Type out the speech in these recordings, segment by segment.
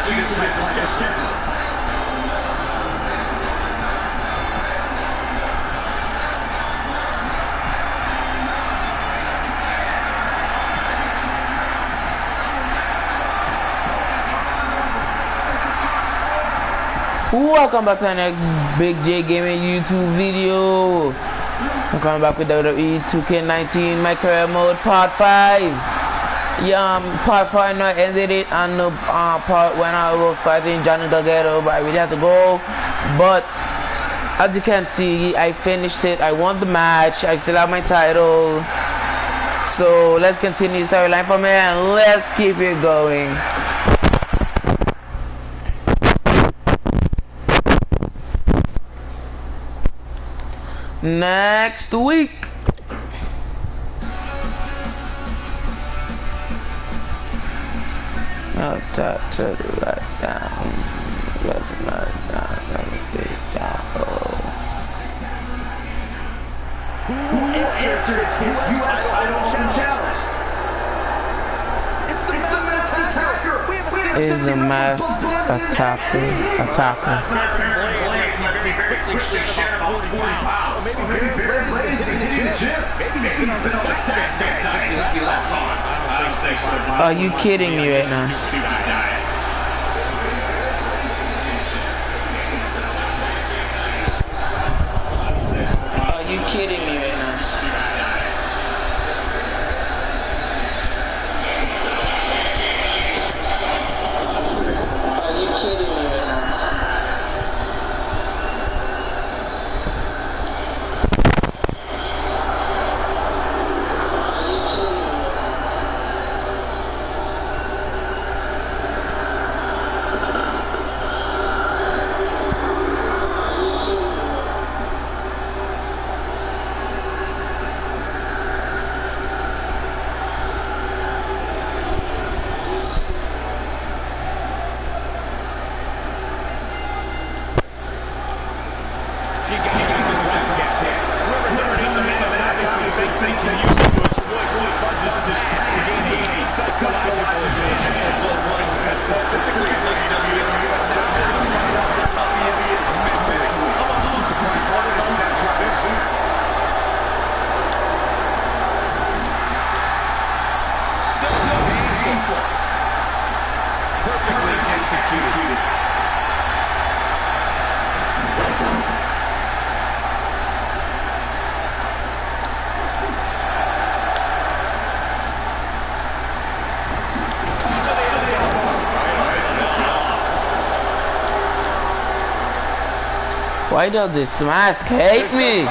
to this type of schedule. Welcome back to the next Big J Gaming YouTube video. I'm coming back with WWE2K19 My Career Mode Part 5. Yeah, Part 5 now ended it on the part when I was fighting Johnny Gargano, but I really had to go. But as you can see, I finished it. I won the match. I still have my title. So let's continue the storyline from here and let's keep it going. Next week. I'll tap to the right down. Left and right down. Everything down. Who answered this U.S. title challenge? It's the Masked Attacker. We haven't seen him since Is a Masked Attacker. Maybe Baron Blade has been hitting the gym. Maybe he's been on the sex day since he left on. Are you kidding me right now? Are you kidding me right now? Are you kidding me right now? Why does this mask hate me?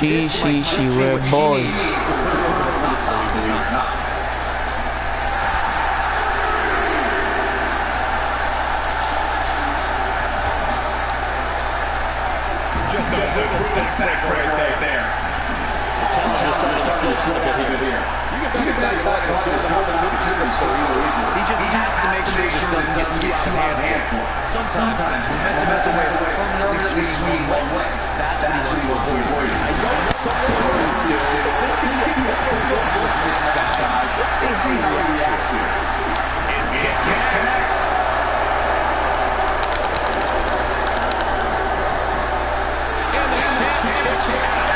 She, we're boys. Just a little backbreaker right there. The challenger's starting to see a little bit here. You can bet it's not like this dude opportunity slips so easily. He just has to make sure this doesn't get too out of hand. Sometimes momentum has a way of permanently swinging one way. That's what he wants to avoid. I know it's something early still, but this could be a good force for these guys. Let's see how he reacts here. His kick connects. And the champ kicks out.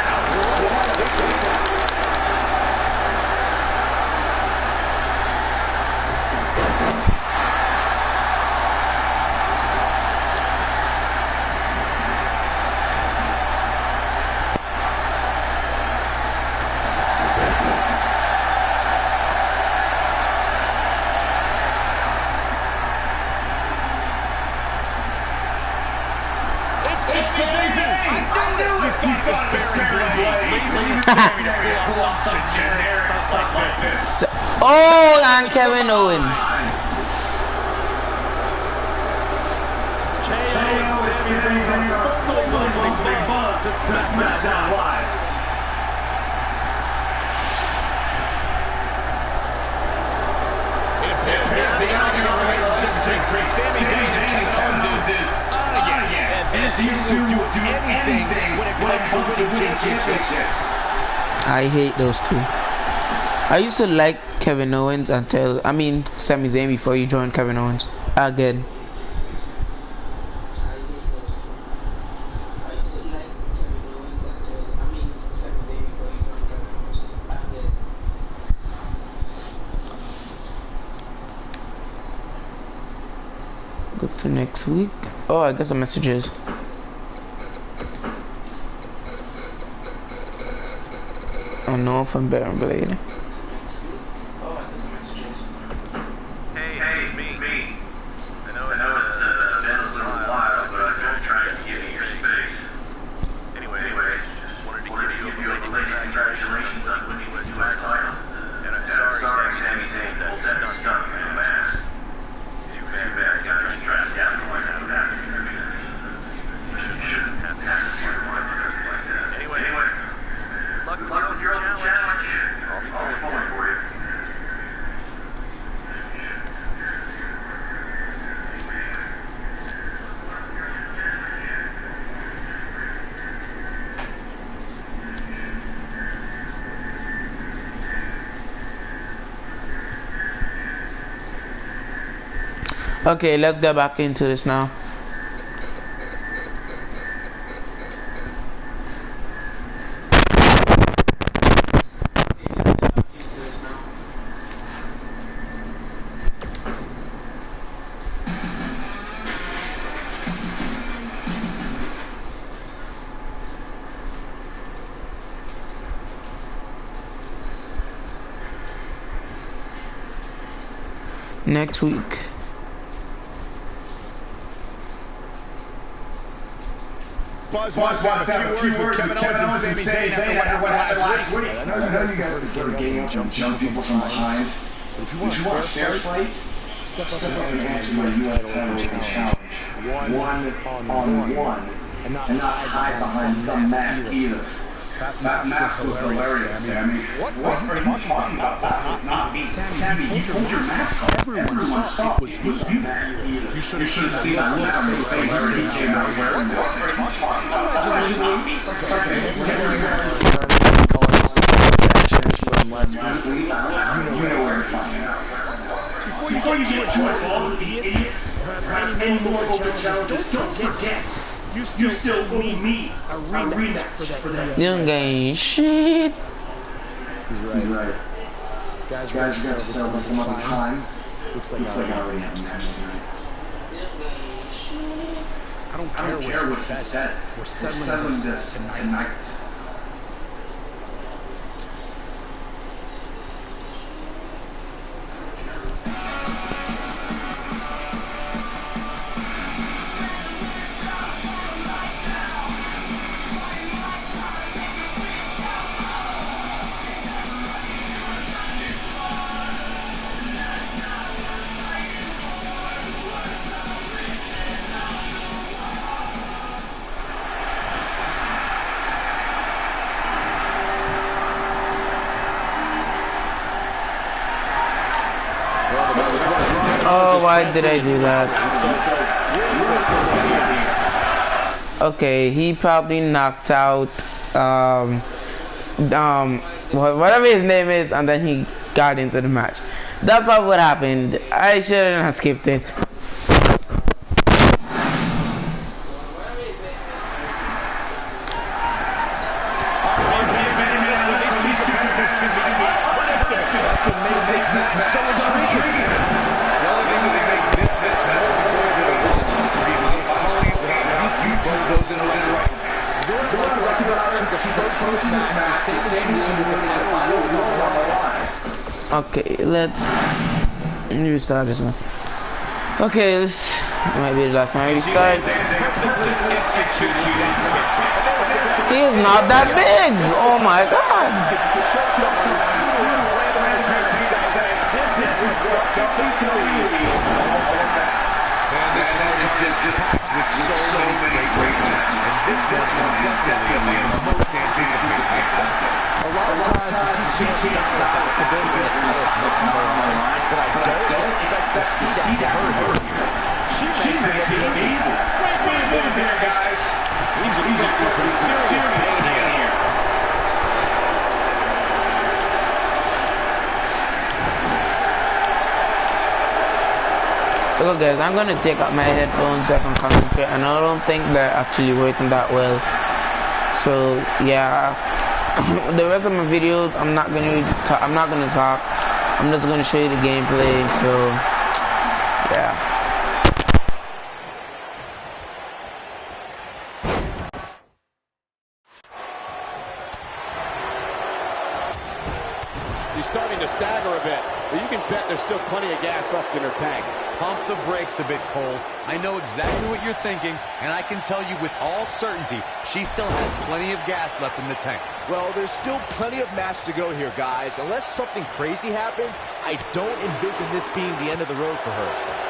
Oh, and Kevin Owens. SmackDown Live. It appears that the argument relationship between Sami Zayn and Kevin Owens is on again. And these two will do anything when it comes to winning championships. I hate those two. I used to like Kevin Owens until, Sami Zayn before you joined Kevin Owens. Again. Go to next week. Oh, I got some messages. I know from Baron Blade. Okay, let's get back into this now. Next week. Buzz wants to have a few words with Kevin Owens and Sami Zayn after what happened last week. I know you guys prefer to gang up and jump people from behind. But if you want a fair fight, step up and answer my US title challenge. One-on-one. And not hide behind some mask either. That mask was hilarious, Sammy. What are you talking about? That was not me. Sammy, you pulled your mask off. Everyone saw it was you. You should have seen that look on his face when he came out wearing it. What are you talking about? That was not me. Actions from last week. You know where you're finding out. Before you get too involved, these idiots have any more challenges. Don't forget. You still owe me a rematch for that. You don't gain shit. He's right. Guys, ready to settle this some other time. Looks like I already have tonight. I don't care what you said. We're settling this tonight. Oh, why did I do that? Okay, he probably knocked out whatever his name is, and then he got into the match. That's probably what happened. I shouldn't have skipped it. Okay, let's restart this one. Okay, this might be the last time I restart. He is not that big! Oh my god! This card is just packed with so many great matches. And this one is definitely the most anticipated matchup. A lot of times you see champs down back to build when the titles might be on the line, but I don't expect to see that for her here. She makes it look easy. Great move there, guys. He's in some serious pain here. Look guys, I'm gonna take out my headphones so I can concentrate, and I don't think they're actually working that well. So yeah, the rest of my videos I'm not gonna talk. I'm just gonna show you the gameplay. So yeah. She's starting to stagger a bit, but you can bet there's still plenty of gas left in her tank. Pump the brakes a bit, Cole. I know exactly what you're thinking, and I can tell you with all certainty, she still has plenty of gas left in the tank. Well, there's still plenty of match to go here, guys. Unless something crazy happens, I don't envision this being the end of the road for her.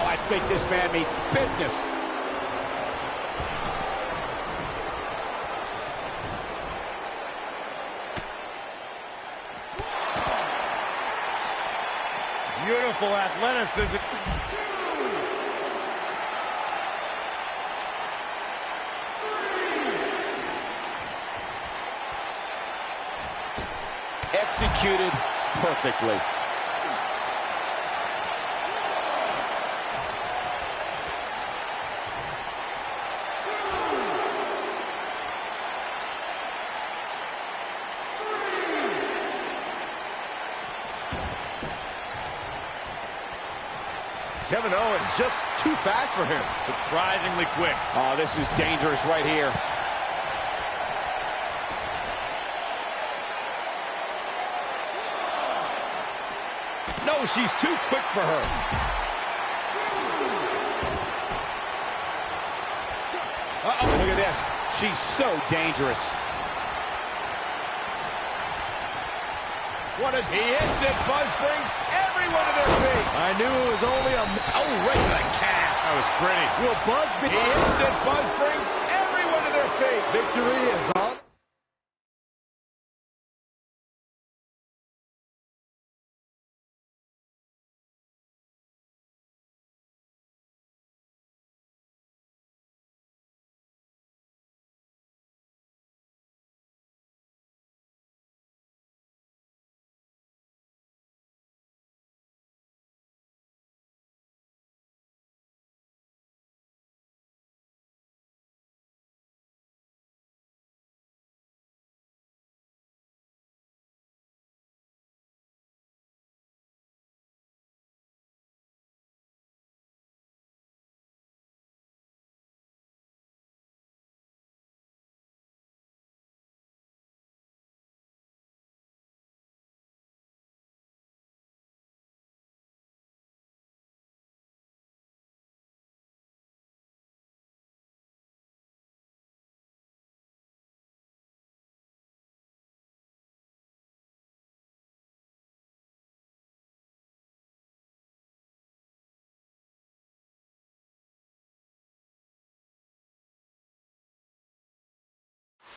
I think this man means business. Beautiful athleticism. Executed perfectly. Kevin Owens just too fast for him. Surprisingly quick. Oh, this is dangerous right here. No, she's too quick for her. Uh-oh, look at this. She's so dangerous. What is he hits it? Buzz brings everyone to their feet. I knew it was only a... Oh, right to the calf. That was pretty. Will Buzz be... He hits it. Buzz brings everyone to their feet. Victory is on.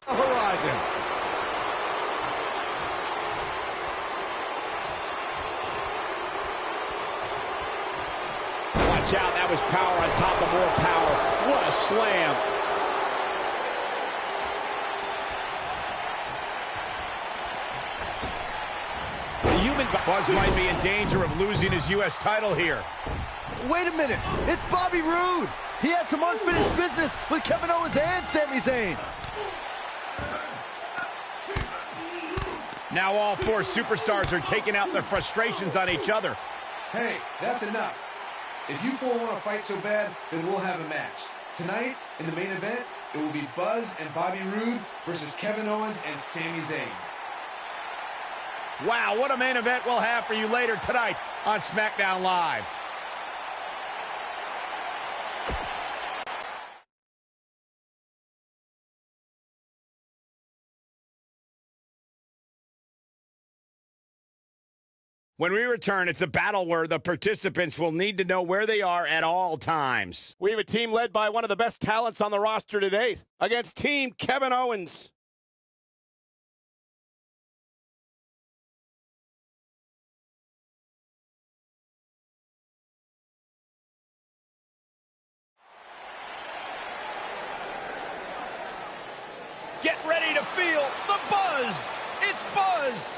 Horizon. Watch out, that was power on top of more power. What a slam. The human Buzz might be in danger of losing his U.S. title here. Wait a minute, it's Bobby Roode. He has some unfinished business with Kevin Owens and Sami Zayn. Now all four superstars are taking out their frustrations on each other. Hey, that's enough. If you four want to fight so bad, then we'll have a match. Tonight, in the main event, it will be Buzz and Bobby Roode versus Kevin Owens and Sami Zayn. Wow, what a main event we'll have for you later tonight on SmackDown Live. When we return, it's a battle where the participants will need to know where they are at all times. We have a team led by one of the best talents on the roster to date against Team Kevin Owens. Get ready to feel the buzz. It's Buzz.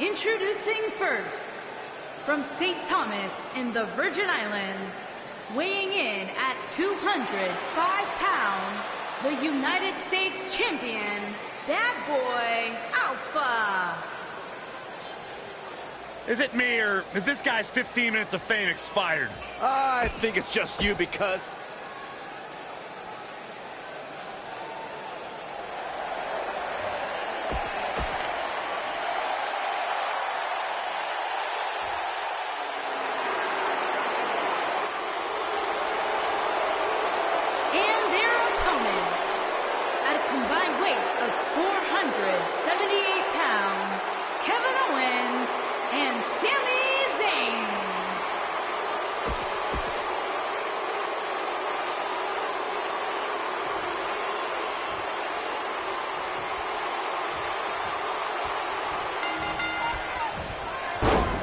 Introducing first, from St. Thomas in the Virgin Islands, weighing in at 205 pounds, the United States Champion, Bad Boy Alpha. Is it me, or is this guy's 15 minutes of fame expired? I think it's just you because...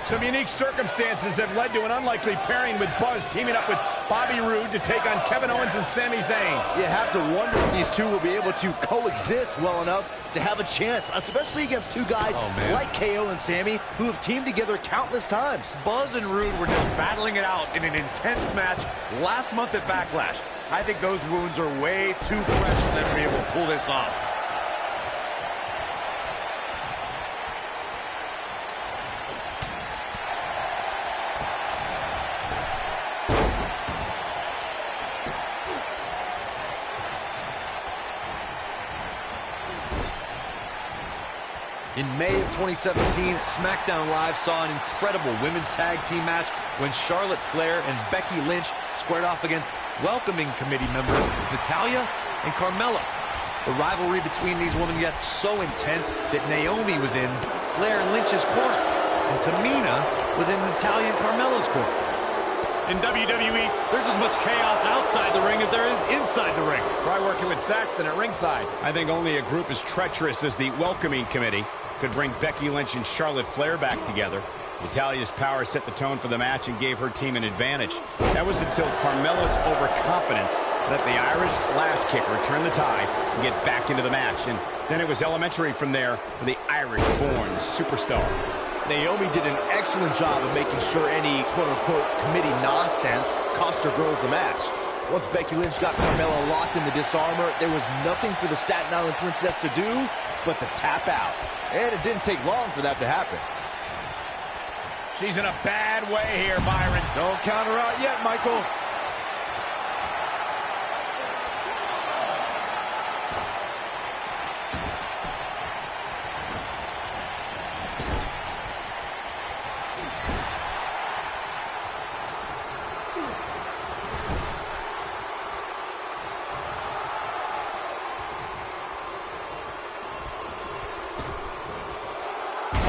Some unique circumstances have led to an unlikely pairing with Buzz teaming up with Bobby Roode to take on Kevin Owens and Sami Zayn. You have to wonder if these two will be able to coexist well enough to have a chance, especially against two guys like KO and Sami who have teamed together countless times. Buzz and Roode were just battling it out in an intense match last month at Backlash. I think those wounds are way too fresh for them to be able to pull this off. In May of 2017, SmackDown Live saw an incredible women's tag team match when Charlotte Flair and Becky Lynch squared off against welcoming committee members Natalya and Carmella. The rivalry between these women got so intense that Naomi was in Flair and Lynch's corner, and Tamina was in Natalya and Carmella's corner. In WWE, there's as much chaos outside the ring as there is inside the ring. Try working with Saxton at ringside. I think only a group as treacherous as the welcoming committee could bring Becky Lynch and Charlotte Flair back together. Natalya's power set the tone for the match and gave her team an advantage. That was until Carmella's overconfidence let the Irish lass kicker turn the tide and get back into the match. And then it was elementary from there for the Irish-born superstar. Naomi did an excellent job of making sure any quote-unquote committee nonsense cost her girls the match. Once Becky Lynch got Carmella locked in the disarmor, there was nothing for the Staten Island Princess to do but to tap out. And it didn't take long for that to happen. She's in a bad way here, Byron. Don't count her out yet, Michael.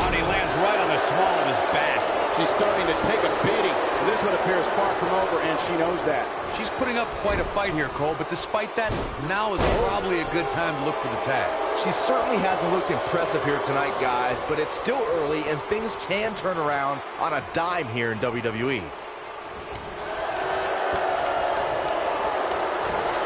He lands right on the small of his back. She's starting to take a beating. This one appears far from over, and she knows that. She's putting up quite a fight here, Cole, but despite that, now is probably a good time to look for the tag. She certainly hasn't looked impressive here tonight, guys, but it's still early, and things can turn around on a dime here in WWE.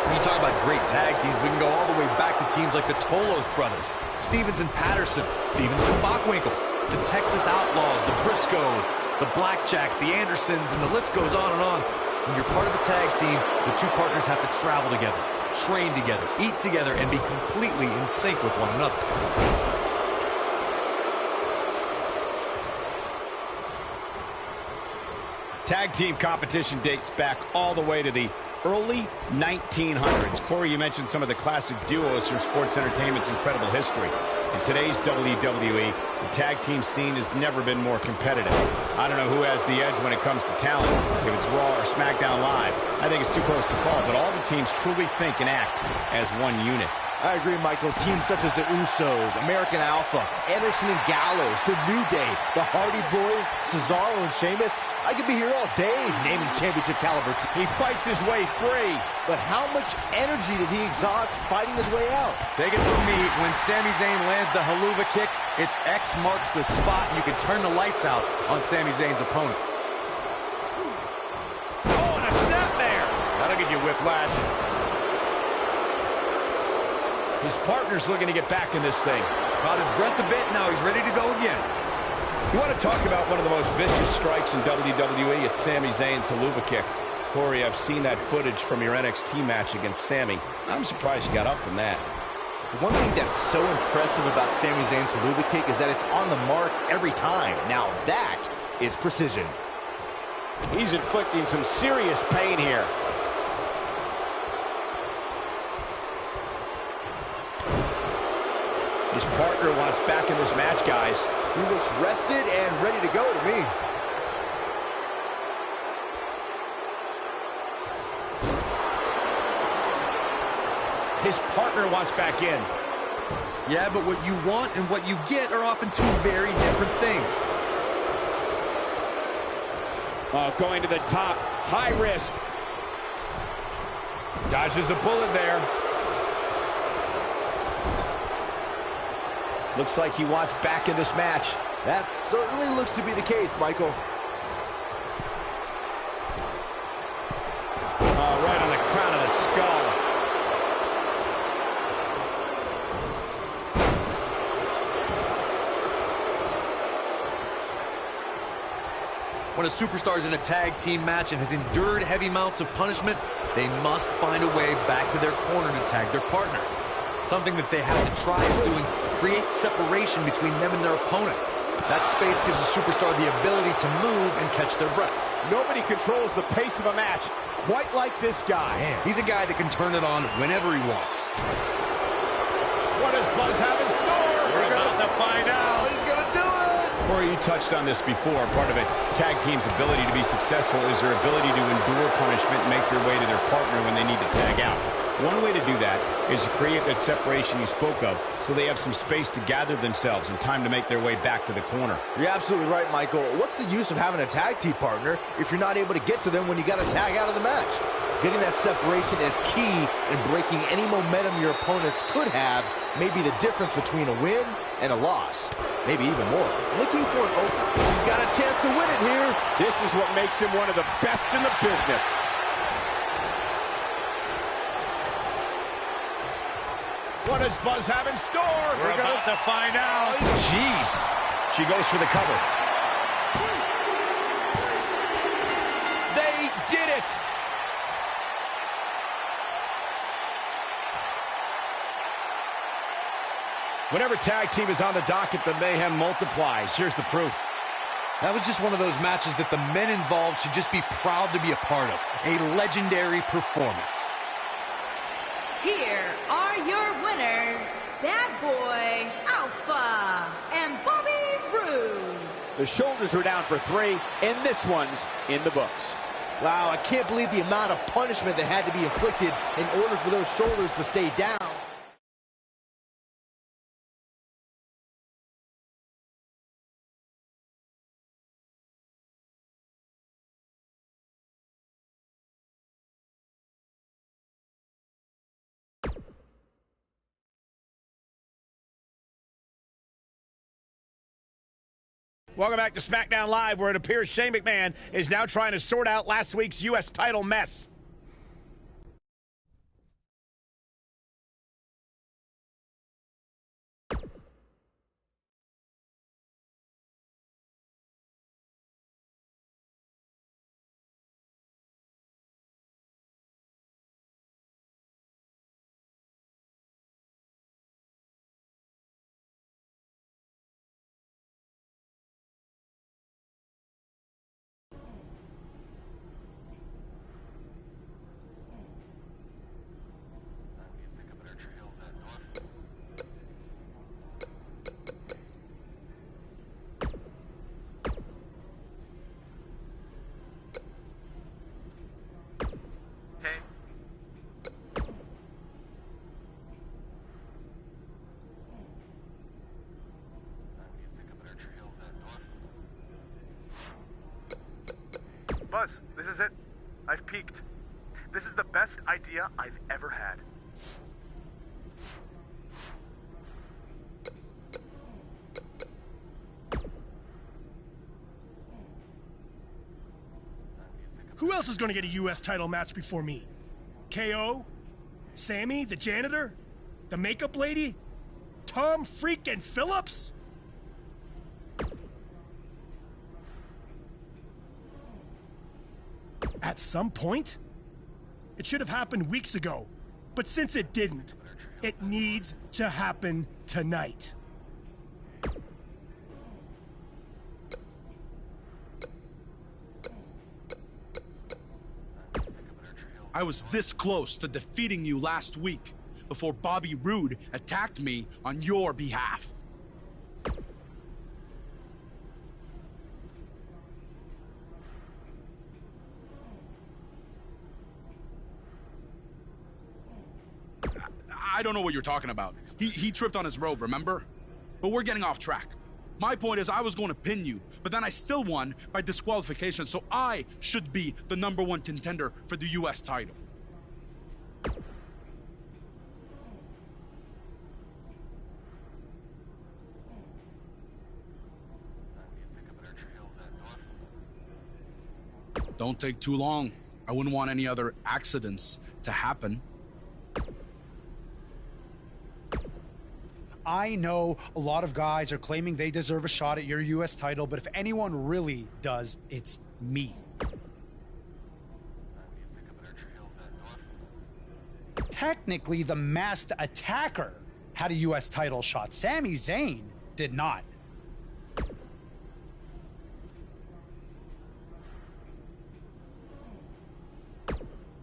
When you talk about great tag teams, we can go all the way back to teams like the Tolos brothers, Stevens and Patterson, Stevens and Bockwinkel, the Texas Outlaws, the Briscoes, the Blackjacks, the Andersons, and the list goes on and on. When you're part of a tag team, the two partners have to travel together, train together, eat together, and be completely in sync with one another. Tag team competition dates back all the way to the early 1900s. Corey, you mentioned some of the classic duos from sports entertainment's incredible history. In today's WWE, the tag team scene has never been more competitive. I don't know who has the edge when it comes to talent, if it's Raw or SmackDown Live. I think it's too close to call, but all the teams truly think and act as one unit. I agree, Michael. Teams such as the Usos, American Alpha, Anderson and Gallows, The New Day, the Hardy Boys, Cesaro and Sheamus. I could be here all day naming championship caliber. He fights his way free. But how much energy did he exhaust fighting his way out? Take it from me, when Sami Zayn lands the haluva kick, it's X marks the spot. You can turn the lights out on Sami Zayn's opponent. Oh, and a snap there. That'll give you whiplash. His partner's looking to get back in this thing. Caught his breath a bit, now he's ready to go again. You want to talk about one of the most vicious strikes in WWE? It's Sami Zayn's haluva kick. Corey, I've seen that footage from your NXT match against Sami. I'm surprised you got up from that. One thing that's so impressive about Sami Zayn's haluva kick is that it's on the mark every time. Now that is precision. He's inflicting some serious pain here. His partner wants back in this match, guys. He looks rested and ready to go to me. His partner wants back in. Yeah, but what you want and what you get are often two very different things. Oh, going to the top. High risk. Dodges a bullet there. Looks like he wants back in this match. That certainly looks to be the case, Michael. Oh, right on the crown of the skull. When a superstar is in a tag team match and has endured heavy amounts of punishment, they must find a way back to their corner to tag their partner. Something that they have to try is doing creates separation between them and their opponent. That space gives a superstar the ability to move and catch their breath. Nobody controls the pace of a match quite like this guy. Man, he's a guy that can turn it on whenever he wants. What does Buzz have in store? We're about to find out. He's gonna do it! Corey, you touched on this before. Part of a tag team's ability to be successful is their ability to endure punishment and make their way to their partner when they need to tag out. One way to do that is to create that separation you spoke of so they have some space to gather themselves and time to make their way back to the corner. You're absolutely right, Michael. What's the use of having a tag team partner if you're not able to get to them when you got to tag out of the match? Getting that separation is key in breaking any momentum your opponents could have, may be the difference between a win and a loss. Maybe even more. Looking for an open. He's got a chance to win it here. This is what makes him one of the best in the business. What does Buzz have in store? We're about to find out. Jeez. She goes for the cover. They did it. Whenever tag team is on the docket, the mayhem multiplies. Here's the proof. That was just one of those matches that the men involved should just be proud to be a part of. A legendary performance. Here are your winners, Bad Boy Alpha and Bobby Roode. The shoulders are down for 3, and this one's in the books. Wow, I can't believe the amount of punishment that had to be inflicted in order for those shoulders to stay down. Welcome back to SmackDown Live, where it appears Shane McMahon is now trying to sort out last week's U.S. title mess. Buzz, this is it. I've peaked. This is the best idea I've ever had. Who else is going to get a U.S. title match before me? KO? Sammy, the janitor? The makeup lady? Tom freaking Phillips? At some point? It should have happened weeks ago. But since it didn't, it needs to happen tonight. I was this close to defeating you last week before Bobby Roode attacked me on your behalf. I don't know what you're talking about. He tripped on his robe, remember? But we're getting off track. My point is I was going to pin you, but then I still won by disqualification, so I should be the #1 contender for the U.S. title. Don't take too long. I wouldn't want any other accidents to happen. I know a lot of guys are claiming they deserve a shot at your U.S. title, but if anyone really does, it's me. Technically, the masked attacker had a U.S. title shot. Sami Zayn did not.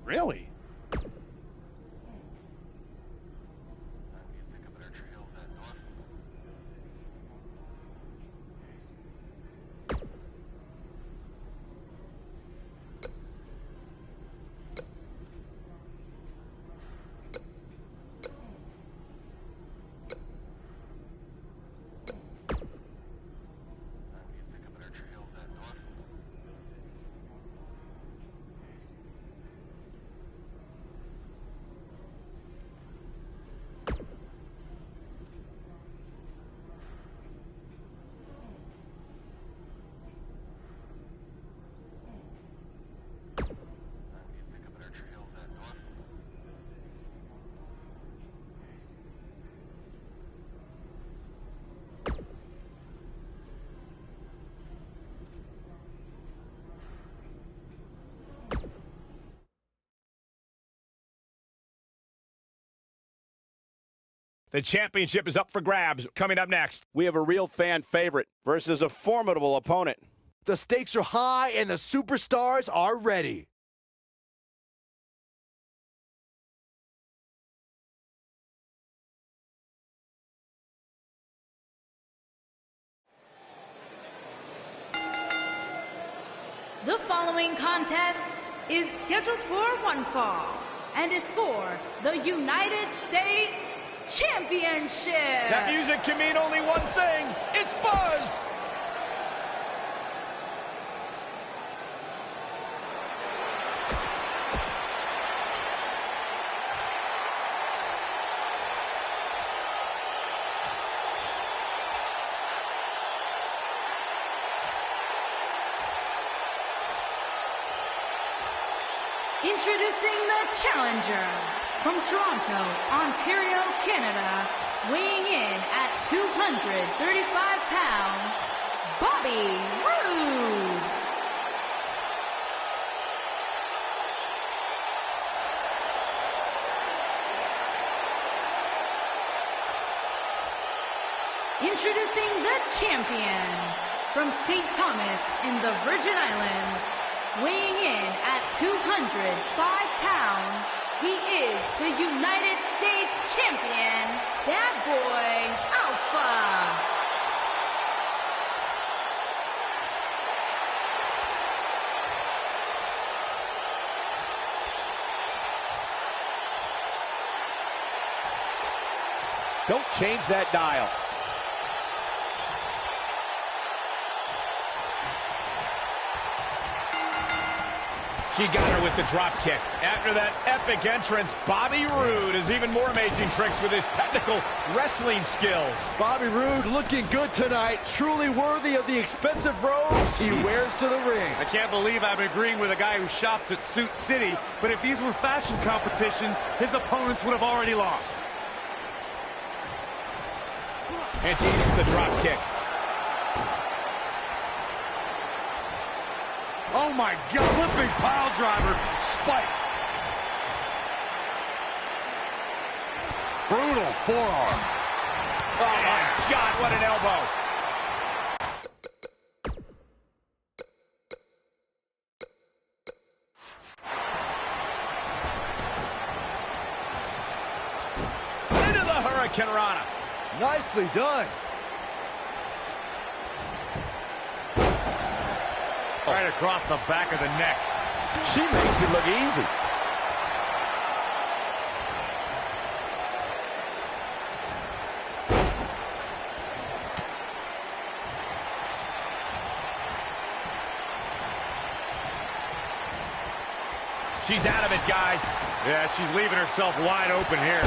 Really? The championship is up for grabs. Coming up next, we have a real fan favorite versus a formidable opponent. The stakes are high and the superstars are ready. The following contest is scheduled for one fall and is for the United States Championship. That music can mean only one thing. It's Buzz. Introducing the challenger from Toronto, Ontario, Canada, weighing in at 235 pounds, Bobby Roode. Introducing the champion from St. Thomas in the Virgin Islands, weighing in at 205 pounds, he is the United States Champion, Bad Boy Alpha. Don't change that dial. She got her with the drop kick. After that epic entrance, Bobby Roode has even more amazing tricks with his technical wrestling skills. Bobby Roode looking good tonight. Truly worthy of the expensive robes he wears to the ring. I can't believe I'm agreeing with a guy who shops at Suit City, but if these were fashion competitions, his opponents would have already lost. And she hits the drop kick. Oh my God, flipping pile driver, spiked. Brutal forearm. Oh my God, what an elbow. Into the Hurricane Rana. Nicely done. Right across the back of the neck. She makes it look easy. She's out of it, guys. Yeah, she's leaving herself wide open here.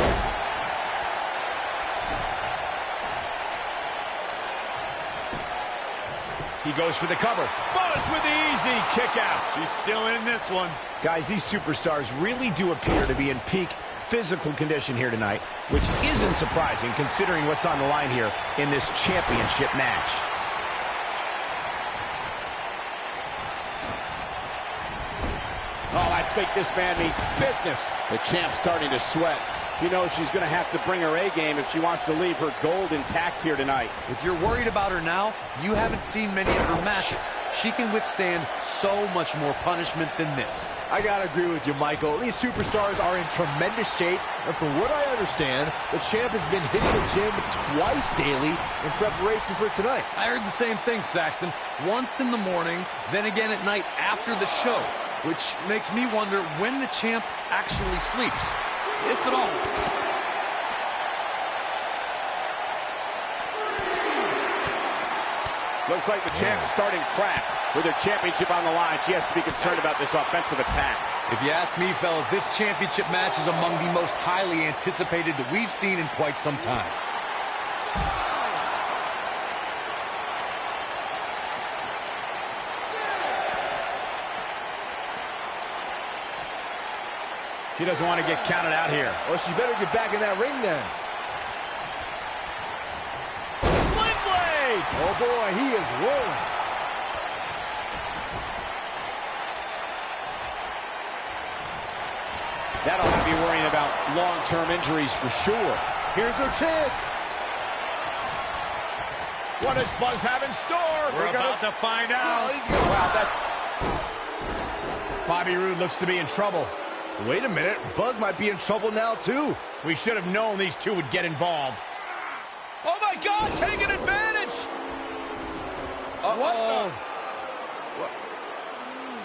He goes for the cover. Bonus with the easy kick out. She's still in this one. Guys, these superstars really do appear to be in peak physical condition here tonight, which isn't surprising considering what's on the line here in this championship match. Oh, I think this man means business. The champ's starting to sweat. She knows she's going to have to bring her A game if she wants to leave her gold intact here tonight. If you're worried about her now, you haven't seen many of her matches. She can withstand so much more punishment than this. I gotta agree with you, Michael. These superstars are in tremendous shape, and from what I understand, the champ has been hitting the gym twice daily in preparation for tonight. I heard the same thing, Saxton. Once in the morning, then again at night after the show, which makes me wonder when the champ actually sleeps, if at all. Looks like the champ is starting crack. With her championship on the line, she has to be concerned about this offensive attack. If you ask me, fellas, this championship match is among the most highly anticipated that we've seen in quite some time. She doesn't want to get counted out here. Well, she better get back in that ring then. Sling blade! Oh boy, he is rolling. That'll have you worrying about long-term injuries for sure. Here's her chance. What does Buzz have in store? We're about to find out. Bobby Roode looks to be in trouble. Wait a minute, Buzz might be in trouble now too. We should have known these two would get involved. Oh my God, taking advantage! What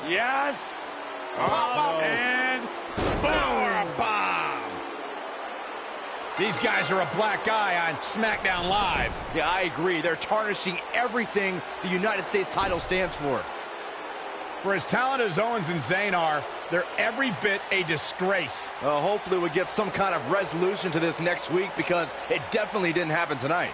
the? Yes! And boom! Bomb! These guys are a black eye on SmackDown Live. Yeah, I agree. They're tarnishing everything the United States title stands for. For as talented as Owens and Zayn are, they're every bit a disgrace. Hopefully we get some kind of resolution to this next week, because it definitely didn't happen tonight.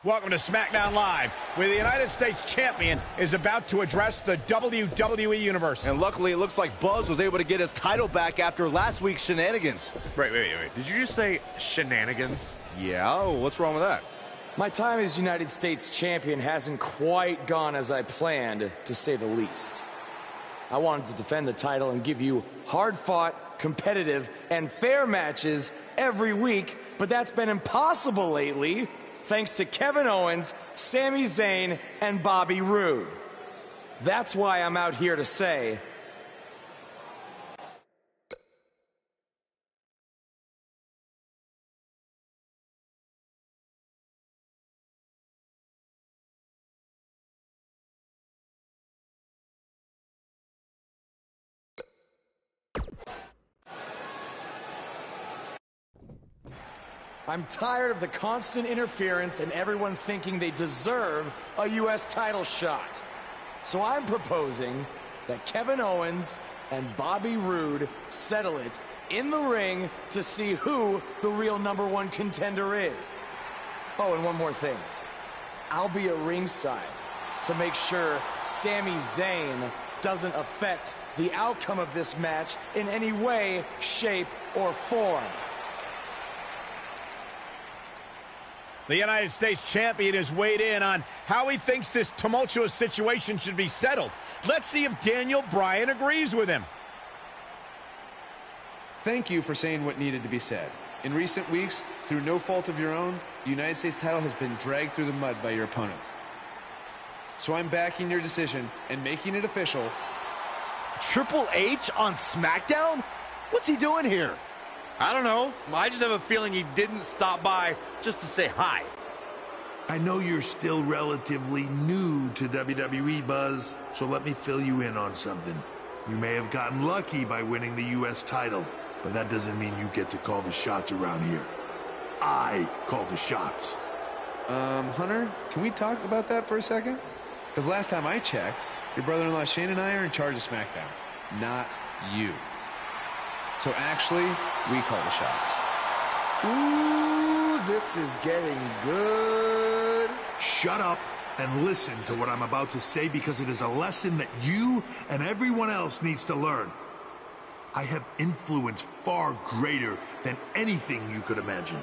Welcome to SmackDown Live, where the United States Champion is about to address the WWE Universe. And luckily, it looks like Buzz was able to get his title back after last week's shenanigans. Wait. Did you just say shenanigans? Yeah, what's wrong with that? My time as United States Champion hasn't quite gone as I planned, to say the least. I wanted to defend the title and give you hard-fought, competitive, and fair matches every week, but that's been impossible lately. thanks to Kevin Owens, Sami Zayn, and Bobby Roode. That's why I'm out here to say, I'm tired of the constant interference and everyone thinking they deserve a U.S. title shot. So I'm proposing that Kevin Owens and Bobby Roode settle it in the ring to see who the real #1 contender is. Oh, and one more thing. I'll be at ringside to make sure Sami Zayn doesn't affect the outcome of this match in any way, shape, or form. The United States champion has weighed in on how he thinks this tumultuous situation should be settled. Let's see if Daniel Bryan agrees with him. Thank you for saying what needed to be said. In recent weeks, through no fault of your own, the United States title has been dragged through the mud by your opponent. So I'm backing your decision and making it official. Triple H on SmackDown? What's he doing here? I don't know. I just have a feeling he didn't stop by just to say hi. I know you're still relatively new to WWE, Buzz, so let me fill you in on something. You may have gotten lucky by winning the U.S. title, but that doesn't mean you get to call the shots around here. I call the shots. Hunter, can we talk about that for a second? Because last time I checked, your brother-in-law Shane and I are in charge of SmackDown, not you. So actually, we call the shots. Ooh, this is getting good. Shut up and listen to what I'm about to say, because it is a lesson that you and everyone else needs to learn. I have influence far greater than anything you could imagine.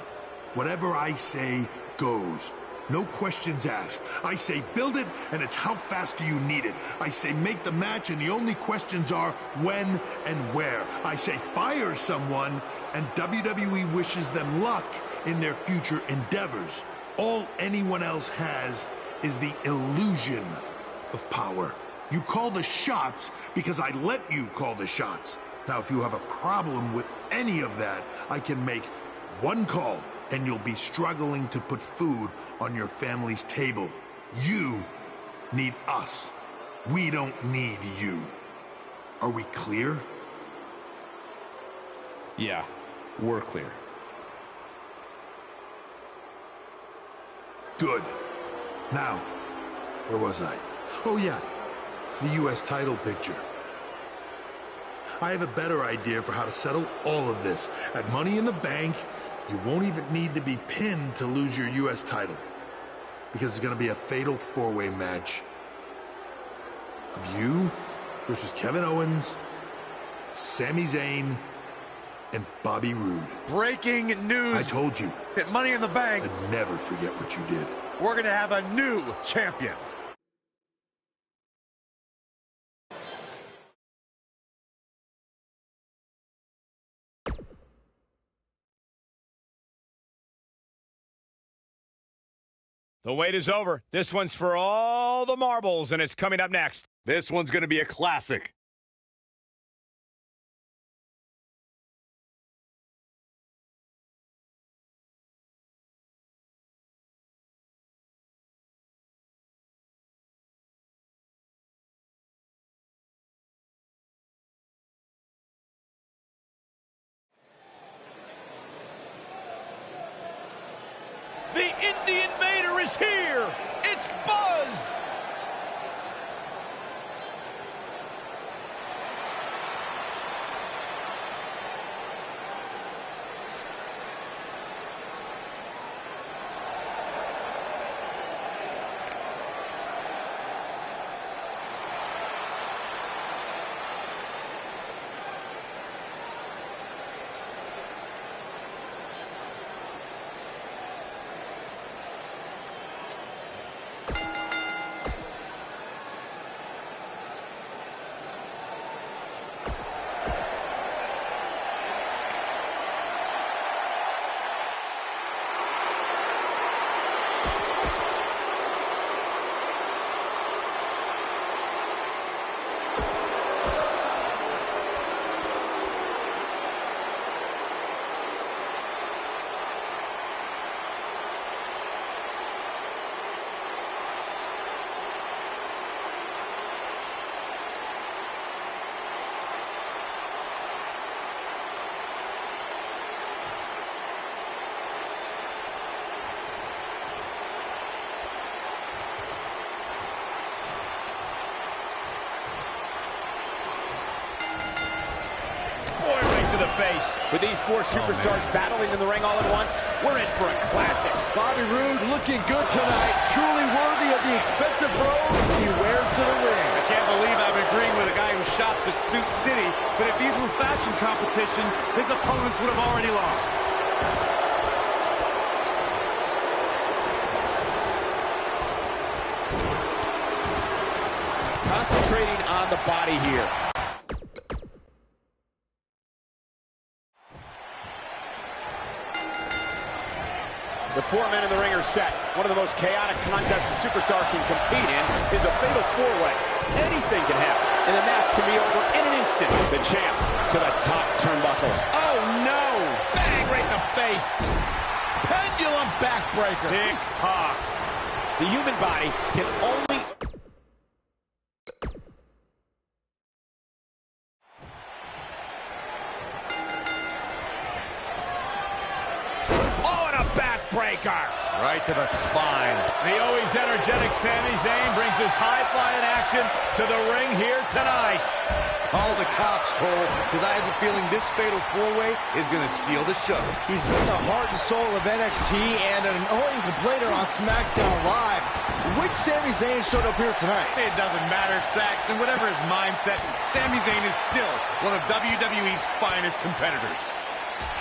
Whatever I say goes. No questions asked. I say build it, and it's how fast do you need it. I say make the match, and the only questions are when and where. I say fire someone, and WWE wishes them luck in their future endeavors. All anyone else has is the illusion of power. You call the shots because I let you call the shots. Now, if you have a problem with any of that, I can make one call, and you'll be struggling to put food on your family's table. You need us. We don't need you. Are we clear? Yeah, we're clear. Good. Now, where was I? Oh yeah, the U.S. title picture. I have a better idea for how to settle all of this. At Money in the Bank, you won't even need to be pinned to lose your U.S. title, because it's going to be a fatal four-way match of you versus Kevin Owens, Sami Zayn, and Bobby Roode. Breaking news. I told you. At Money in the Bank, I'd never forget what you did. we're going to have a new champion. The wait is over. This one's for all the marbles, and it's coming up next. This one's going to be a classic. The Indie Invader is here! It's Buzz! to the face. With these four superstars battling in the ring all at once, we're in for a classic. Bobby Roode looking good tonight. Truly worthy of the expensive robes he wears to the ring. I can't believe I'm agreeing with a guy who shops at Suit City, but if these were fashion competitions, his opponents would have already lost. Concentrating on the body here. The four men in the ring are set. One of the most chaotic contests a superstar can compete in is a fatal four-way. Anything can happen, and the match can be over in an instant. The champ to the top turnbuckle. Oh, no! Bang right in the face. Pendulum backbreaker. Tick-tock. The human body can only... Oh, and a backbreaker. Right to the spine. The always energetic Sami Zayn brings his high-flying action to the ring here tonight. Call the cops, Cole, because I have a feeling this fatal four-way is going to steal the show. He's been the heart and soul of NXT and an annoying complainer on SmackDown Live. Which Sami Zayn showed up here tonight? It doesn't matter, Saxton. Whatever his mindset, Sami Zayn is still one of WWE's finest competitors.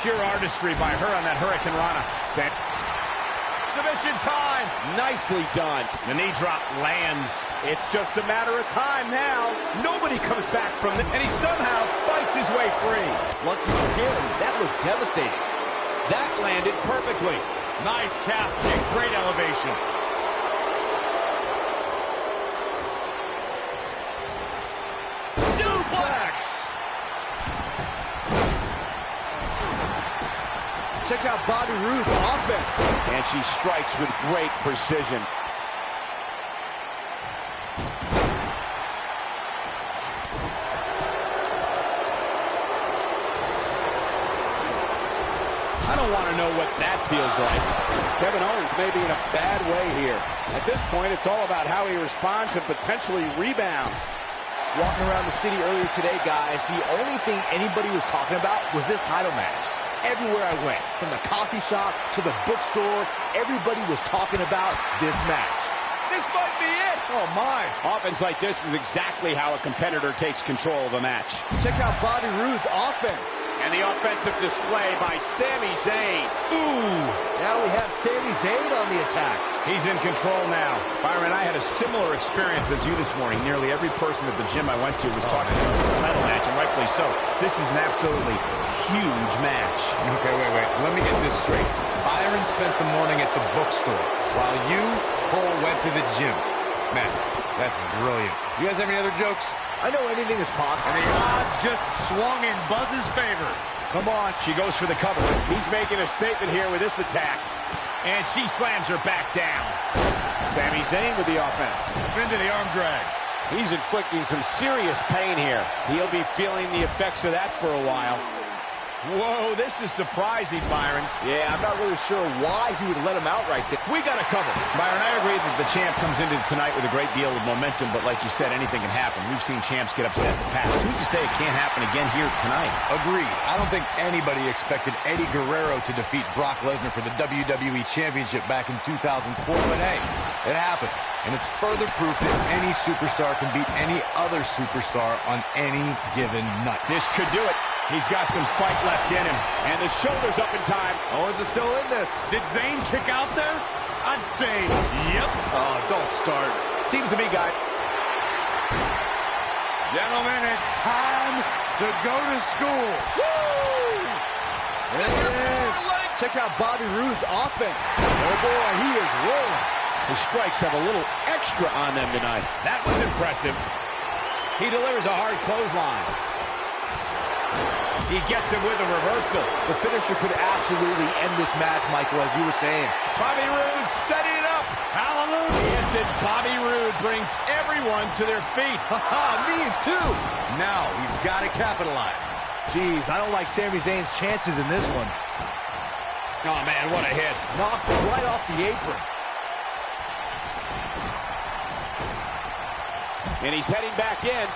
Pure artistry by her on that Hurricane Rana. Submission time. Nicely done. The knee drop lands. It's just a matter of time now. Nobody comes back from this, and he somehow fights his way free. Lucky for him, that looked devastating. That landed perfectly. Nice calf kick. Great elevation. Suplex. Check out Bobby Roode's offense. And she strikes with great precision. I don't want to know what that feels like. Kevin Owens may be in a bad way here. At this point, it's all about how he responds and potentially rebounds. Walking around the city earlier today, guys, the only thing anybody was talking about was this title match. Everywhere I went, from the coffee shop to the bookstore, everybody was talking about this match. This might be it. Oh, my. Offense like this is exactly how a competitor takes control of a match. Check out Bobby Roode's offense. And the offensive display by Sami Zayn. Ooh. Now we have Sami Zayn on the attack. He's in control now. Byron, I had a similar experience as you this morning. Nearly every person at the gym I went to was talking about this title match, and rightfully so. This is an absolutely huge match. Okay, wait. Let me get this straight. Byron spent the morning at the bookstore, while you, Cole, went to the gym. Man, that's brilliant. You guys have any other jokes? I know anything is possible. And the odds just swung in Buzz's favor. Come on, she goes for the cover. He's making a statement here with this attack. And she slams her back down. Sami Zayn with the offense. Into the arm drag. He's inflicting some serious pain here. He'll be feeling the effects of that for a while. Whoa, this is surprising, Byron. Yeah, I'm not really sure why he would let him out right there. We got to cover. Byron, I agree that the champ comes into tonight with a great deal of momentum, but like you said, anything can happen. We've seen champs get upset in the past. Who's to say it can't happen again here tonight? Agreed. I don't think anybody expected Eddie Guerrero to defeat Brock Lesnar for the WWE Championship back in 2004, but hey, it happened. And it's further proof that any superstar can beat any other superstar on any given night. This could do it. He's got some fight left in him. And the shoulder's up in time. Owens is still in this. Did Zayn kick out there? I'd say, yep. Oh, don't start. Seems to be, guy. Gentlemen, it's time to go to school. Woo! There it is. Check out Bobby Roode's offense. Oh, boy, he is rolling. The strikes have a little extra on them tonight. That was impressive. He delivers a hard clothesline. He gets him with a reversal. The finisher could absolutely end this match, Michael, as you were saying. Bobby Roode setting it up. Hallelujah. Yes, and Bobby Roode brings everyone to their feet. Me too. Now he's got to capitalize. Jeez, I don't like Sami Zayn's chances in this one. Oh, man, what a hit. Knocked right off the apron. And he's heading back in.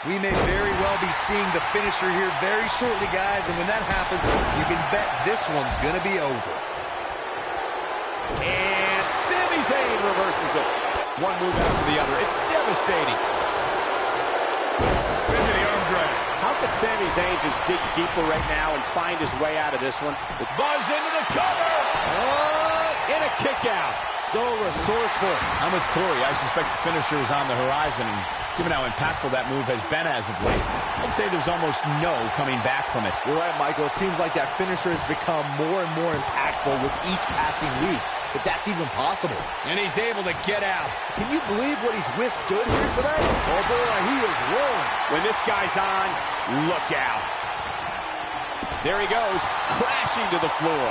We may very well be seeing the finisher here very shortly, guys, and when that happens, you can bet this one's going to be over. And Sami Zayn reverses it. One move after the other. It's devastating. Into the arm drag. How could Sami Zayn just dig deeper right now and find his way out of this one? Buzz into the cover. In a kick out. So resourceful. I'm with Corey. I suspect the finisher is on the horizon, and given how impactful that move has been as of late, I'd say there's almost no coming back from it. You're right, Michael. It seems like that finisher has become more and more impactful with each passing week. If that's even possible. And he's able to get out. Can you believe what he's withstood here today? Oh, boy, he is rolling. When this guy's on, look out. There he goes, crashing to the floor.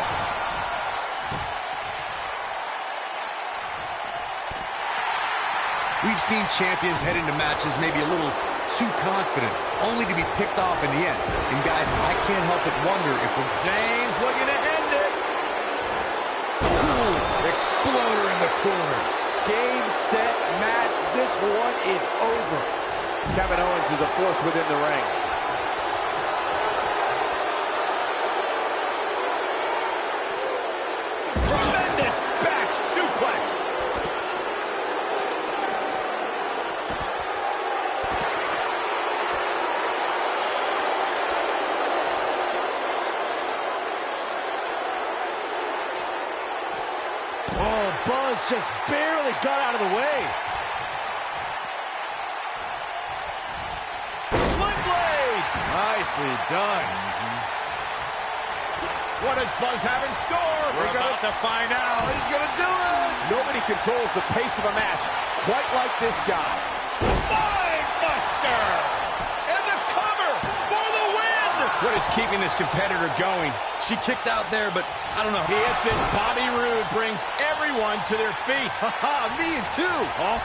We've seen champions head into matches maybe a little too confident, only to be picked off in the end. And guys, I can't help but wonder if Zayn's looking to end it. Ooh, exploder in the corner. Game, set, match. This one is over. Kevin Owens is a force within the ring. Tremendous back suplex. Oh, Buzz just barely got out of the way. Sling blade! Nicely done. What does Buzz have in store? We're about to find out. He's gonna do it! Nobody controls the pace of a match quite like this guy. Spine buster. And the cover for the win. What is keeping this competitor going? She kicked out there, but I don't know. He hits it. Bobby Roode brings everyone to their feet. Ha-ha, me too. Oh,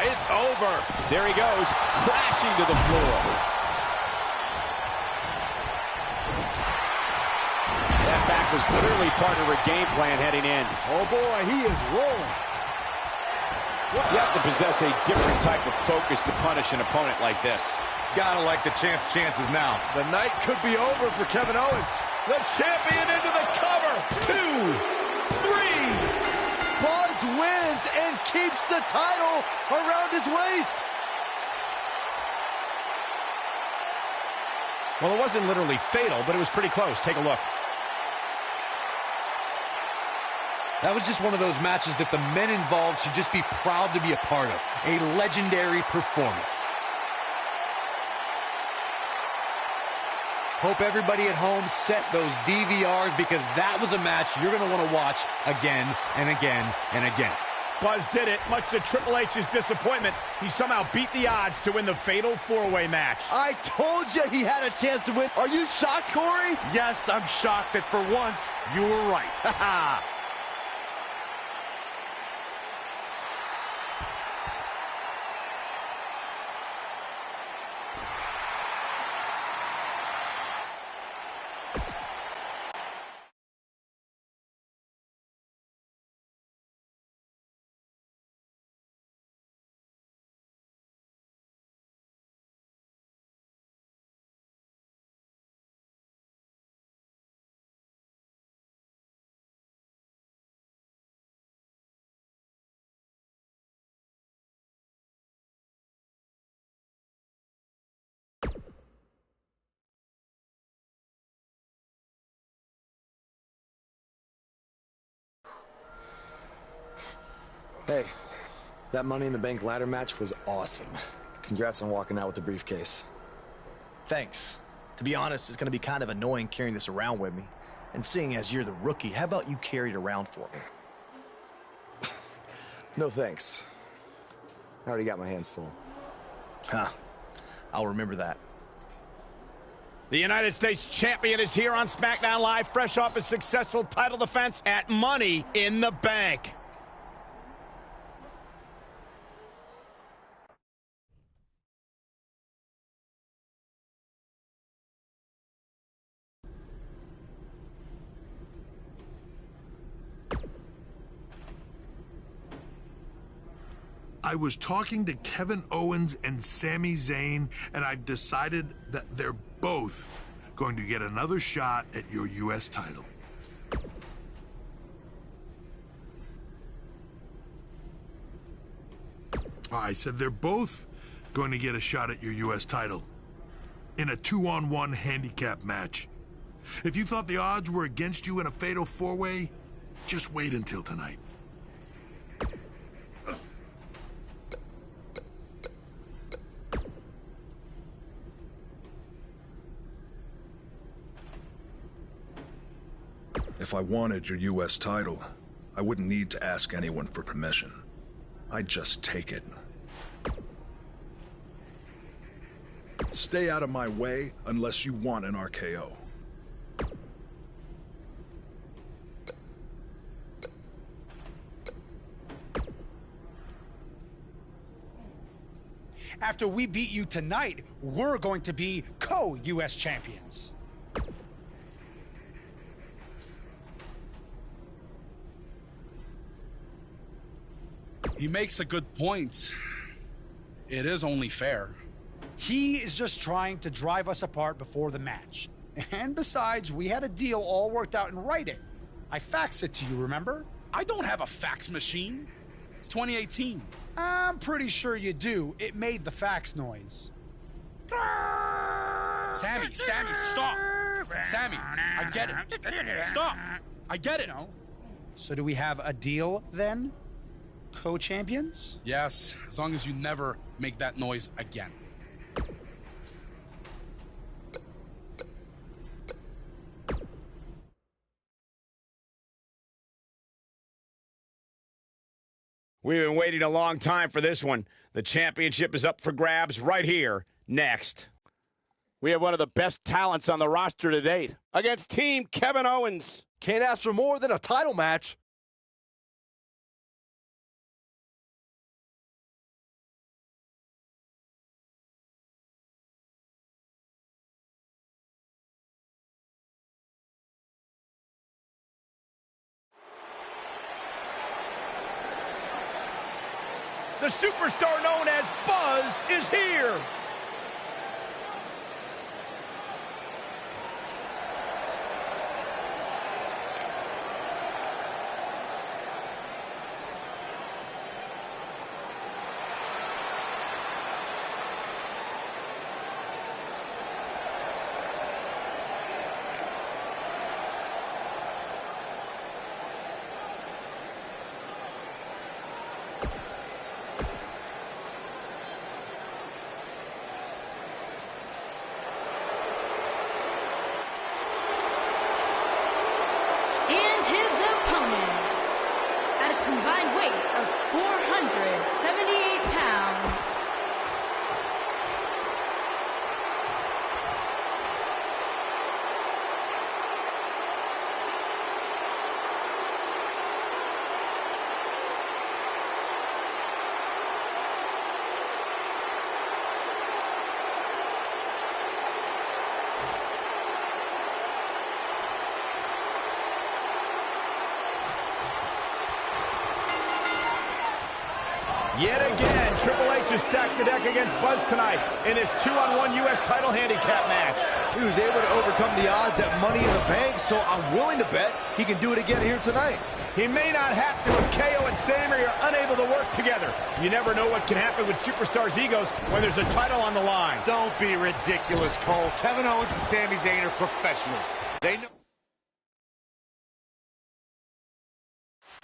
it's over. There he goes, crashing to the floor. That back was clearly part of her game plan heading in. Oh boy, he is rolling. You have to possess a different type of focus to punish an opponent like this. Gotta like the champ's chances now. The night could be over for Kevin Owens. The champion into the cover. 2, 3. Buzz wins and keeps the title around his waist. Well, it wasn't literally fatal, but it was pretty close. Take a look. That was just one of those matches that the men involved should just be proud to be a part of. A legendary performance. Hope everybody at home set those DVRs, because that was a match you're going to want to watch again and again and again. Buzz did it, much to Triple H's disappointment. He somehow beat the odds to win the fatal four-way match. I told you he had a chance to win. Are you shocked, Corey? Yes, I'm shocked that for once you were right. Ha Hey, that Money in the Bank ladder match was awesome. Congrats on walking out with the briefcase. Thanks. To be honest, it's going to be kind of annoying carrying this around with me. And seeing as you're the rookie, how about you carry it around for me? No thanks. I already got my hands full. Huh. I'll remember that. The United States champion is here on SmackDown Live, fresh off his successful title defense at Money in the Bank. I was talking to Kevin Owens and Sami Zayn, and I've decided that they're both going to get another shot at your U.S. title. I said they're both going to get a shot at your U.S. title in a 2-on-1 handicap match. If you thought the odds were against you in a fatal four-way, just wait until tonight. If I wanted your U.S. title, I wouldn't need to ask anyone for permission. I'd just take it. Stay out of my way unless you want an RKO. After we beat you tonight, we're going to be co-U.S. champions. He makes a good point. It is only fair. He is just trying to drive us apart before the match. And besides, we had a deal all worked out in writing. I faxed it to you, remember? I don't have a fax machine. It's 2018. I'm pretty sure you do. It made the fax noise. Sammy, stop. Sammy, I get it. Stop. I get it. So do we have a deal then? Co-champions? Yes, as long as you never make that noise again. We've been waiting a long time for this one. The championship is up for grabs right here, next. We have one of the best talents on the roster to date against Team Kevin Owens. Can't ask for more than a title match. The superstar known as Buzz is here. Combined weight of 478 pounds. Yet again, Triple H has stacked the deck against Buzz tonight in his 2-on-1 U.S. title handicap match. He was able to overcome the odds at Money in the Bank, so I'm willing to bet he can do it again here tonight. He may not have to if KO and Sami are unable to work together. You never know what can happen with superstars' egos when there's a title on the line. Don't be ridiculous, Cole. Kevin Owens and Sami Zayn are professionals. They know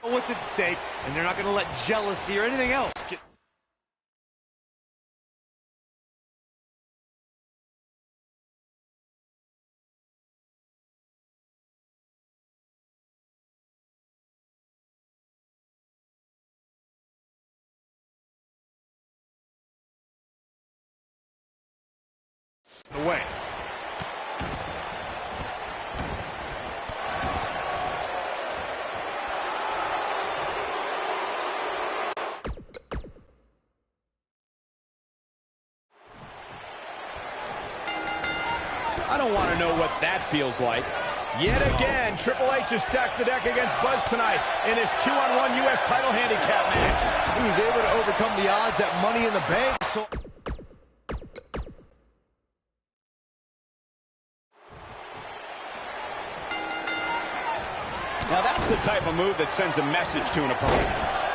what's at stake, and they're not going to let jealousy or anything else get... away. I don't want to know what that feels like. Yet again, Triple H has stacked the deck against Buzz tonight in his 2-on-1 U.S. title handicap match. He was able to overcome the odds at Money in the Bank. Now that's the type of move that sends a message to an opponent.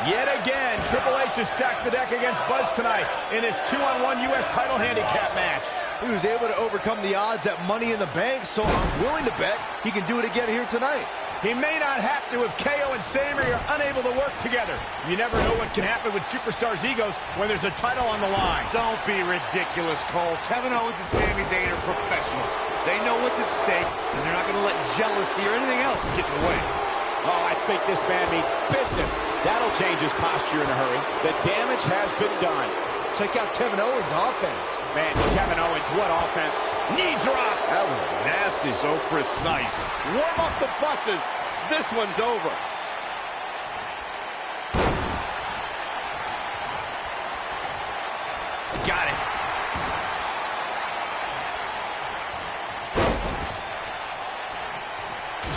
Yet again, Triple H has stacked the deck against Buzz tonight in his 2-on-1 U.S. title handicap match. He was able to overcome the odds at Money in the Bank, so I'm willing to bet he can do it again here tonight. He may not have to if KO and Sammy are unable to work together. You never know what can happen with superstars' egos when there's a title on the line. Don't be ridiculous, Cole. Kevin Owens and Sami Zayn are professionals. They know what's at stake, and they're not going to let jealousy or anything else get in the way. Oh, I think this man means business. That'll change his posture in a hurry. The damage has been done. Check out Kevin Owens' offense. Man, Kevin Owens, what offense. Knee drop. That was nasty. So precise. Warm up the buses. This one's over. Got it.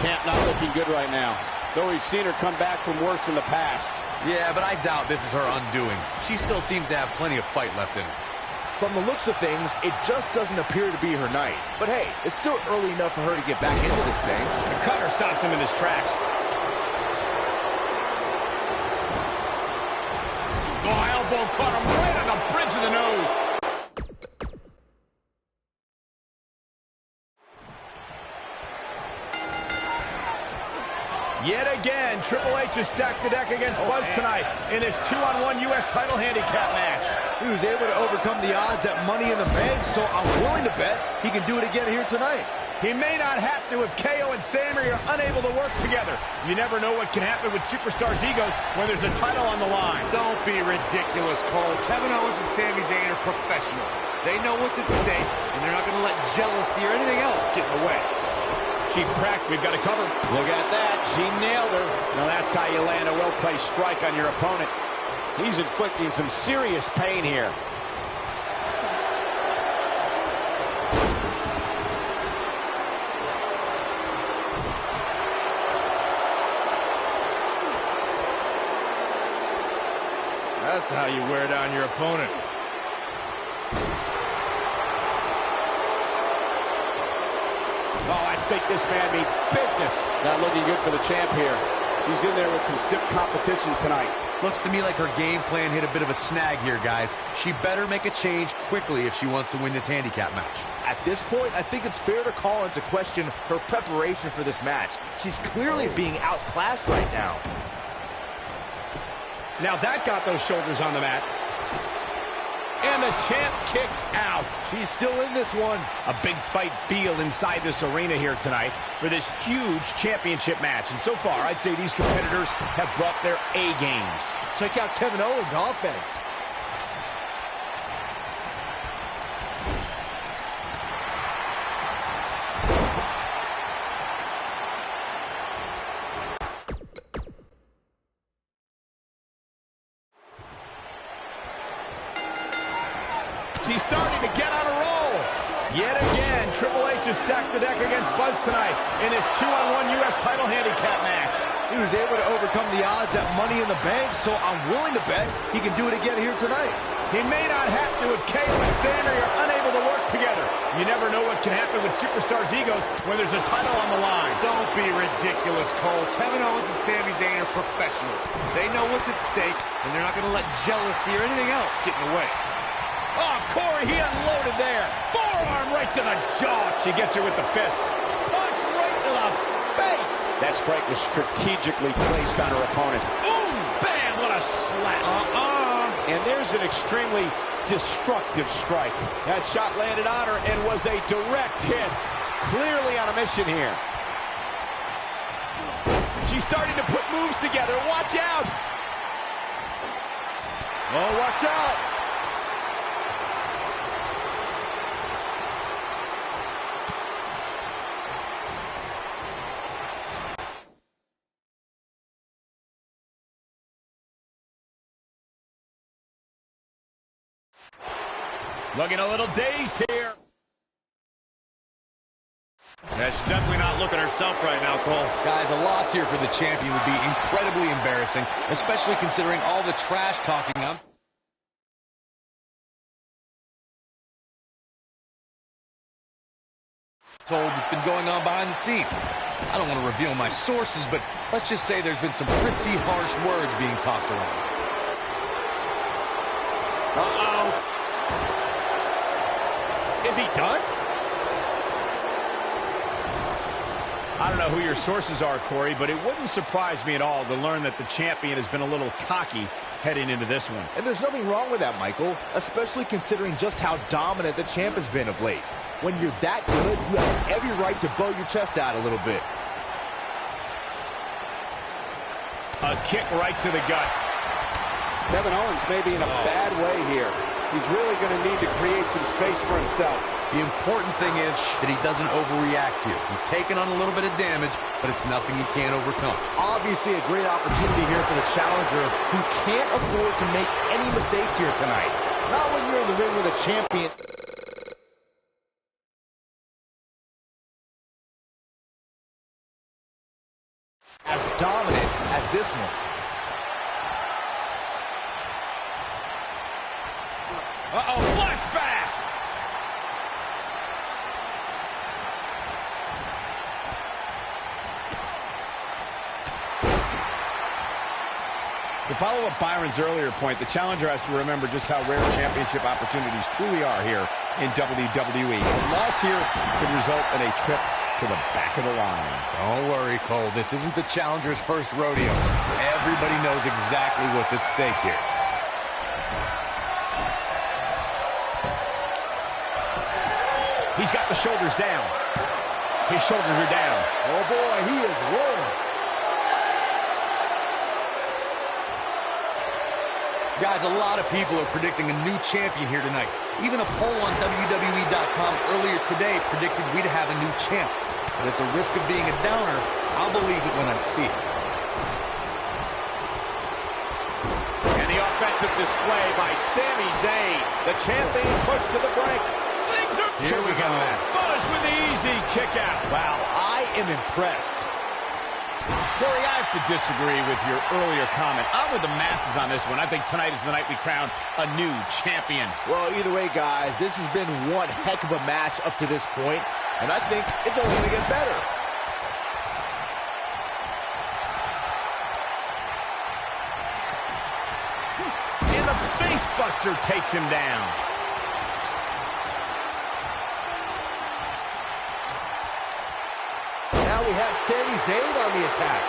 Champ not looking good right now, though we've seen her come back from worse in the past. Yeah, but I doubt this is her undoing. She still seems to have plenty of fight left in her. From the looks of things, it just doesn't appear to be her night. But hey, it's still early enough for her to get back into this thing. The cutter stops him in his tracks. Oh, elbow caught him right on the bridge of the nose. Yet again, Triple H has stacked the deck against Buzz tonight in his 2-on-1 U.S. title handicap match. He was able to overcome the odds at Money in the Bank, so I'm willing to bet he can do it again here tonight. He may not have to if KO and Sammy are unable to work together. You never know what can happen with superstars' egos when there's a title on the line. Don't be ridiculous, Cole. Kevin Owens and Sami Zayn are professionals. They know what's at stake, and they're not going to let jealousy or anything else get in the way. Cheap crack, we've got to cover. Look at that, she nailed her. Now that's how you land a well-placed strike on your opponent. He's inflicting some serious pain here. That's how you wear down your opponent. Oh, I think this man means business. Not looking good for the champ here. She's in there with some stiff competition tonight. Looks to me like her game plan hit a bit of a snag here, guys. She better make a change quickly if she wants to win this handicap match. At this point, I think it's fair to call into question her preparation for this match. She's clearly being outclassed right now. Now that got those shoulders on the mat. And the champ kicks out. She's still in this one. A big fight feel inside this arena here tonight for this huge championship match. And so far, I'd say these competitors have brought their A games. Check out Kevin Owens' offense. She's starting to get on a roll. Yet again, Triple H has stacked the deck against Buzz tonight in his 2-on-1 U.S. title handicap match. He was able to overcome the odds at Money in the Bank, so I'm willing to bet he can do it again here tonight. He may not have to if KO and Sammy are unable to work together. You never know what can happen with superstars' egos when there's a title on the line. Don't be ridiculous, Cole. Kevin Owens and Sami Zayn are professionals. They know what's at stake, and they're not going to let jealousy or anything else get in the way. Oh, Corey, he unloaded there. Forearm right to the jaw. She gets her with the fist. Punch right to the face. That strike was strategically placed on her opponent. Ooh, bam, what a slap. And there's an extremely destructive strike. That shot landed on her and was a direct hit. Clearly on a mission here. She's starting to put moves together. Watch out. Oh, watch out. Looking a little dazed here. Yeah, she's definitely not looking herself right now, Cole. Guys, a loss here for the champion would be incredibly embarrassing, especially considering all the trash talking I'm told that's been going on behind the scenes. I don't want to reveal my sources, but let's just say there's been some pretty harsh words being tossed around. Uh-oh. Is he done? I don't know who your sources are, Corey, but it wouldn't surprise me at all to learn that the champion has been a little cocky heading into this one. And there's nothing wrong with that, Michael, especially considering just how dominant the champ has been of late. When you're that good, you have every right to bow your chest out a little bit. A kick right to the gut. Kevin Owens may be in a bad way here. He's really going to need to create some space for himself. The important thing is that he doesn't overreact here. He's taken on a little bit of damage, but it's nothing he can't overcome. Obviously a great opportunity here for the challenger, who can't afford to make any mistakes here tonight. Not when you're in the ring with a champion. As dominant as this one. Uh-oh, flashback! To follow up Byron's earlier point, the challenger has to remember just how rare championship opportunities truly are here in WWE. A loss here could result in a trip to the back of the line. Don't worry, Cole. This isn't the challenger's first rodeo. Everybody knows exactly what's at stake here. He's got the shoulders down. His shoulders are down. Oh, boy, he is rolling. Guys, a lot of people are predicting a new champion here tonight. Even a poll on WWE.com earlier today predicted we'd have a new champ. But at the risk of being a downer, I'll believe it when I see it. And the offensive display by Sami Zayn. The champ being pushed to the brink. Things are Here we go. Buzz with the easy kick out. Wow, I am impressed. Corey, I have to disagree with your earlier comment. I'm with the masses on this one. I think tonight is the night we crown a new champion. Well, either way, guys, this has been one heck of a match up to this point, and I think it's only going to get better. And the face buster takes him down. Now we have Sami Zayn on the attack.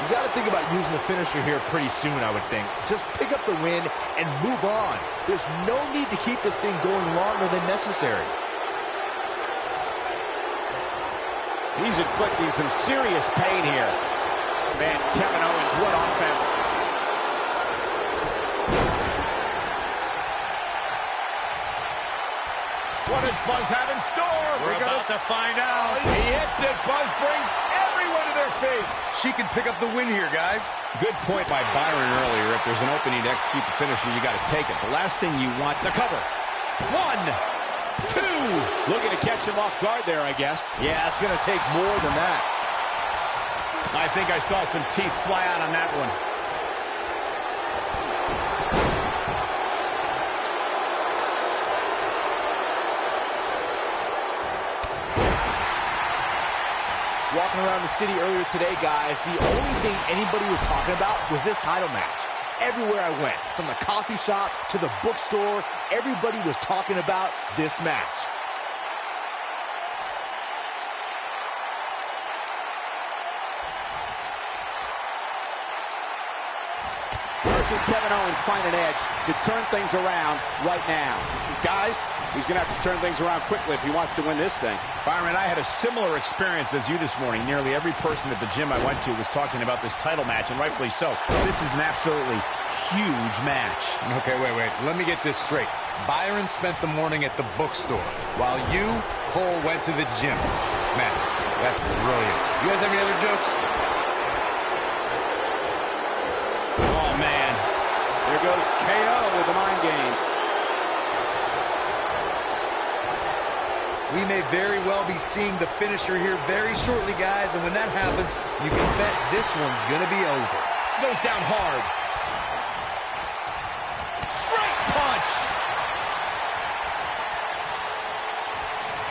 You got to think about using the finisher here pretty soon, I would think. Just pick up the win and move on. There's no need to keep this thing going longer than necessary. He's inflicting some serious pain here. Man, Kevin Owens, what offense. What does Buzz have in store? We're about to find out. He hits it. Buzz brings everyone to their feet. She can pick up the win here, guys. Good point by Byron earlier. If there's an opening to execute the finisher, you got to take it. The last thing you want, the cover. 1, 2. Looking to catch him off guard there, I guess. Yeah, it's going to take more than that. I think I saw some teeth fly out on that one. Walking around the city earlier today, guys, the only thing anybody was talking about was this title match. Everywhere I went, from the coffee shop to the bookstore, everybody was talking about this match. Where can Kevin Owens find an edge to turn things around right now? Guys, he's going to have to turn things around quickly if he wants to win this thing. Byron, I had a similar experience as you this morning. Nearly every person at the gym I went to was talking about this title match, and rightfully so. This is an absolutely huge match. Okay, wait. Let me get this straight. Byron spent the morning at the bookstore, while you, Cole, went to the gym. Man, that's brilliant. You guys have any other jokes? Oh, man. There goes KO with the mind games. We may very well be seeing the finisher here very shortly, guys, and when that happens, you can bet this one's gonna be over. Goes down hard. Straight punch!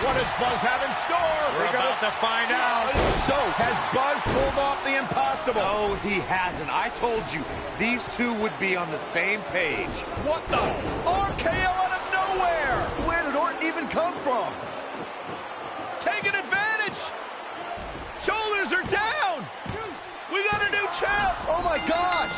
What does Buzz have in store? We're about to find out. So, has Buzz pulled off the impossible? No, he hasn't. I told you, these two would be on the same page. What the? RKO out of nowhere! Where did Orton even come from? Taking advantage! Shoulders are down! We got a new champ! Oh my gosh!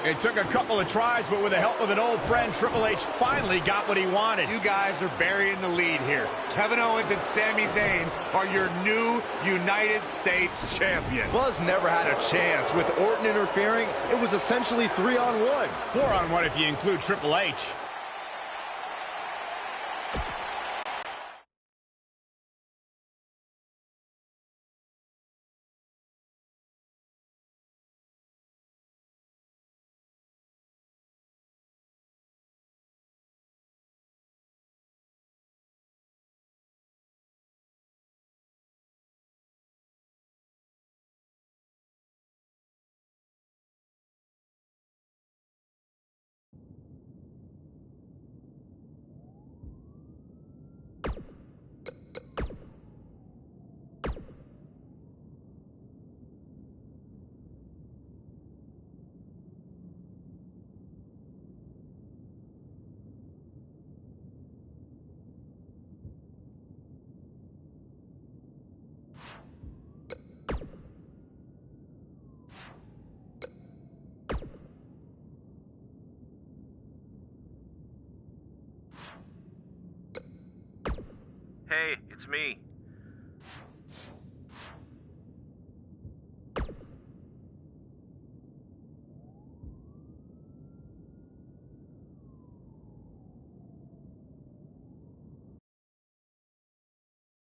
It took a couple of tries, but with the help of an old friend, Triple H finally got what he wanted. You guys are burying the lead here. Kevin Owens and Sami Zayn are your new United States champion. Buzz never had a chance. With Orton interfering, it was essentially 3-on-1. 4-on-1 if you include Triple H. Hey, it's me.